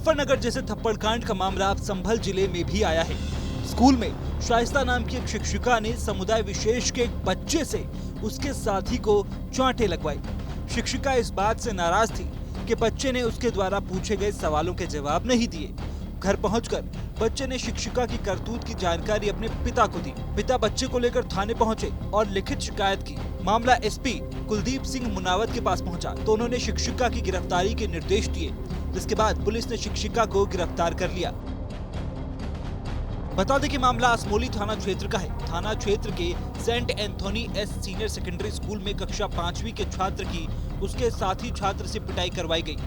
मुजफ्फरनगर जैसे थप्पड़कांड का मामला अब संभल जिले में भी आया है। स्कूल में शाइस्ता नाम की एक शिक्षिका ने समुदाय विशेष के एक बच्चे से उसके साथी को चांटे लगवाई। शिक्षिका इस बात से नाराज थी कि बच्चे ने उसके द्वारा पूछे गए सवालों के जवाब नहीं दिए। घर पहुंचकर बच्चे ने शिक्षिका की करतूत की जानकारी अपने पिता को दी। पिता बच्चे को लेकर थाने पहुंचे और लिखित शिकायत की। मामला एसपी कुलदीप सिंह मुनावत के पास पहुंचा तो उन्होंने शिक्षिका की गिरफ्तारी के निर्देश दिए, जिसके बाद पुलिस ने शिक्षिका को गिरफ्तार कर लिया। बता दें कि मामला असमोली थाना क्षेत्र का है। थाना क्षेत्र के saint Anthony's senior secondary school में कक्षा 5वीं के छात्र की उसके साथी छात्र से पिटाई करवाई गई।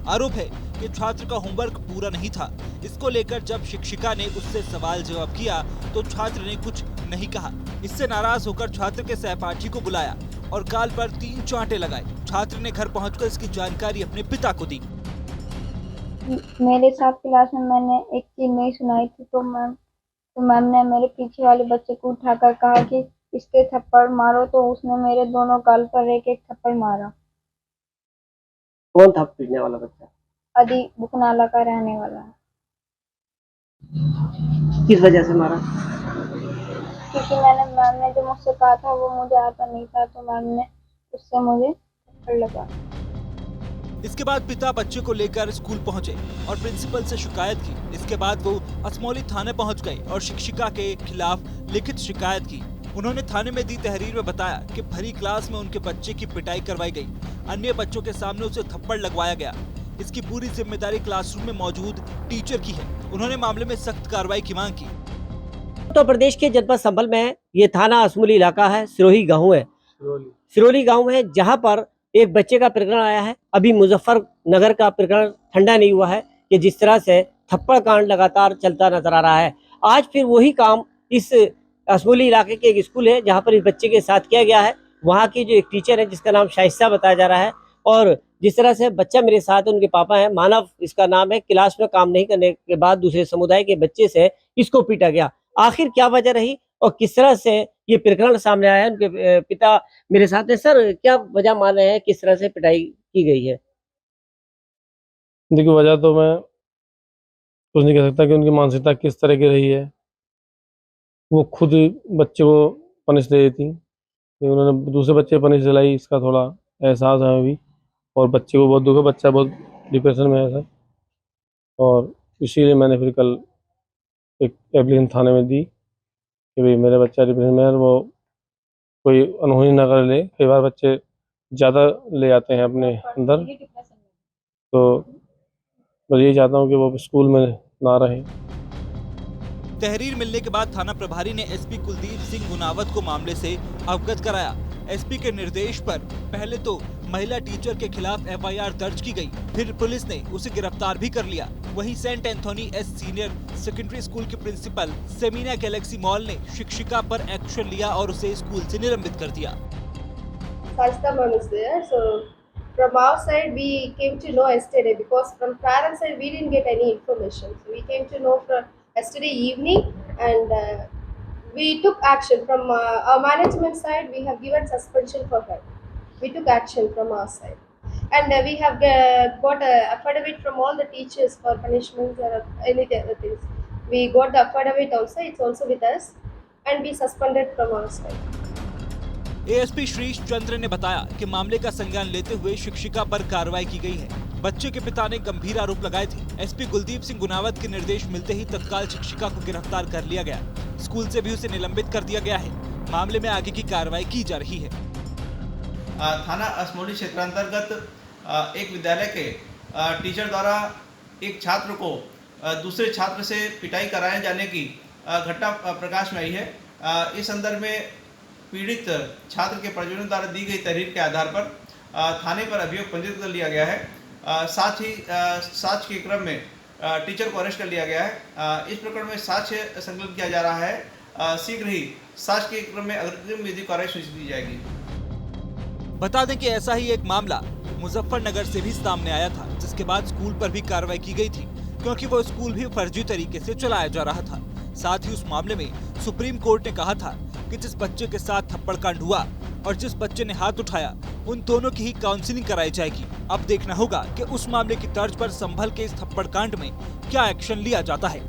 आरोप है कि छात्र का होमवर्क पूरा नहीं था। इसको लेकर जब शिक्षिका ने उससे सवाल जवाब किया तो छात्र ने कुछ नहीं कहा। इससे नाराज होकर छात्र के सहपाठी को बुलाया और गाल पर 3 चांटे लगाए। छात्र ने घर पहुंचकर इसकी जानकारी अपने पिता को दी। मेरे साथ क्लास में मैंने एक चीज नहीं सुनाई थी तो मैम ने मेरे पीछे वाले बच्चे को उठाकर कहा कि इसके थप्पड़ मारो, तो उसने मेरे दोनों गाल पर एक एक थप्पड़ मारा। कौन था पीटने वाला बच्चा? अदी बुकनाला का रहने वाला है। किस वजह से मारा? क्योंकि मैम ने जो मुझसे कहा था वो मुझे आता नहीं था, तो मैम ने उससे मुझे थप्पड़ लगा। इसके बाद पिता बच्चे को लेकर स्कूल पहुंचे और प्रिंसिपल से शिकायत की। इसके बाद वो असमौली थाने पहुंच गए और शिक्षिका के खिलाफ लिखित शिकायत की। उन्होंने थाने में दी तहरीर में बताया कि भरी क्लास में उनके बच्चे की पिटाई करवाई गई। अन्य बच्चों के सामने उसे थप्पड़ लगवाया गया। इसकी पूरी जिम्मेदारी क्लासरूम में मौजूद टीचर की है। उन्होंने मामले में सख्त कार्रवाई की मांग की। उत्तर प्रदेश के जनपद संभल में ये थाना असमोली इलाका है, सिरोही गाँव है। सिरोही गाँव है, जहाँ पर एक बच्चे का प्रकरण आया है। अभी मुजफ्फरनगर का प्रकरण ठंडा नहीं हुआ है कि जिस तरह से थप्पड़ कांड लगातार चलता नजर आ रहा है। आज फिर वही काम इस असमोली इलाके के एक स्कूल है जहां पर इस बच्चे के साथ किया गया है। वहां की जो एक टीचर है जिसका नाम शाइस्ता बताया जा रहा है, और जिस तरह से बच्चा मेरे साथ है, उनके पापा है, मानव इसका नाम है, क्लास में काम नहीं करने के बाद दूसरे समुदाय के बच्चे से इसको पीटा गया। आखिर क्या वजह रही और किस तरह से ये प्रकरण सामने आया है, उनके पिता मेरे साथ है। सर, क्या वजह मान रहे हैं, किस तरह से पिटाई की गई है? देखिए, वजह तो मैं कुछ नहीं कह सकता कि उनकी मानसिकता किस तरह की रही है। वो खुद बच्चे को पनिश दे देती, लेकिन उन्होंने दूसरे बच्चे पनिश दिलाई, इसका थोड़ा एहसास है अभी। और बच्चे को बहुत दुख है, बच्चा बहुत डिप्रेशन में है सर। और इसीलिए मैंने फिर कल एक एप्लीकेशन थाने में दी कि भाई मेरा बच्चा डिप्रेशन में है, वो कोई अनहोनी ना कर ले। कई बार बच्चे ज़्यादा ले आते हैं अपने अंदर, तो मैं यही चाहता हूँ कि वो स्कूल में ना रहे। तहरीर मिलने के बाद थाना प्रभारी ने एसपी कुलदीप सिंह मुनावत को मामले से अवगत कराया। एसपी के निर्देश पर पहले तो महिला टीचर के खिलाफ एफआईआर दर्ज की गई, फिर पुलिस ने उसे गिरफ्तार भी कर लिया। वहीं saint Anthony's senior secondary school के प्रिंसिपल सेमिना गैलेक्सी मॉल ने शिक्षिका पर एक्शन लिया और उसे स्कूल से निलंबित कर दिया। From our side, we came to know yesterday because from parents' side we didn't get any information. So we came to know from yesterday evening, and we took action from our management side. We have given suspension for her. We took action from our side, and we have got a affidavit from all the teachers for punishments or any other things. We got the affidavit also. It's also with us, and we suspended from our side. ASP Shrish Chandra ने बताया कि मामले का संज्ञान लेते हुए शिक्षिका पर कार्रवाई की गई है। बच्चे के पिता ने गंभीर आरोप लगाए थे। एसपी कुलदीप सिंह गुनावत के निर्देश मिलते ही तत्काल शिक्षिका को गिरफ्तार कर लिया गया। स्कूल से भी उसे निलंबित कर दिया गया है। मामले में आगे की कार्रवाई की जा रही है। थाना असमोली क्षेत्रांतर्गत एक विद्यालय के टीचर द्वारा एक छात्र को दूसरे छात्र से पिटाई कराए जाने की घटना प्रकाश में आई है। इस संदर्भ में पीड़ित छात्र के परिजनों द्वारा दी गई तहरीर के आधार पर थाने पर अभियोग पंजीकृत कर लिया गया है। साथ ही साक्ष्य के क्रम में टीचर को अरेस्ट कर लिया गया है। इस प्रकरण में साक्ष्य संकलन किया जा रहा है। शीघ्र ही साक्ष्य के क्रम में अग्रिम विधिक कार्रवाई सुनिश्चित की जाएगी। बता दें कि ऐसा ही एक मामला मुजफ्फरनगर से भी सामने आया था, जिसके बाद स्कूल पर भी कार्रवाई की गई थी, क्योंकि वो स्कूल भी फर्जी तरीके से चलाया जा रहा था। साथ ही उस मामले में सुप्रीम कोर्ट ने कहा था कि जिस बच्चे के साथ थप्पड़ कांड हुआ और जिस बच्चे ने हाथ उठाया उन दोनों की ही काउंसलिंग कराई जाएगी। अब देखना होगा कि उस मामले की तर्ज पर संभल के इस थप्पड़ कांड में क्या एक्शन लिया जाता है।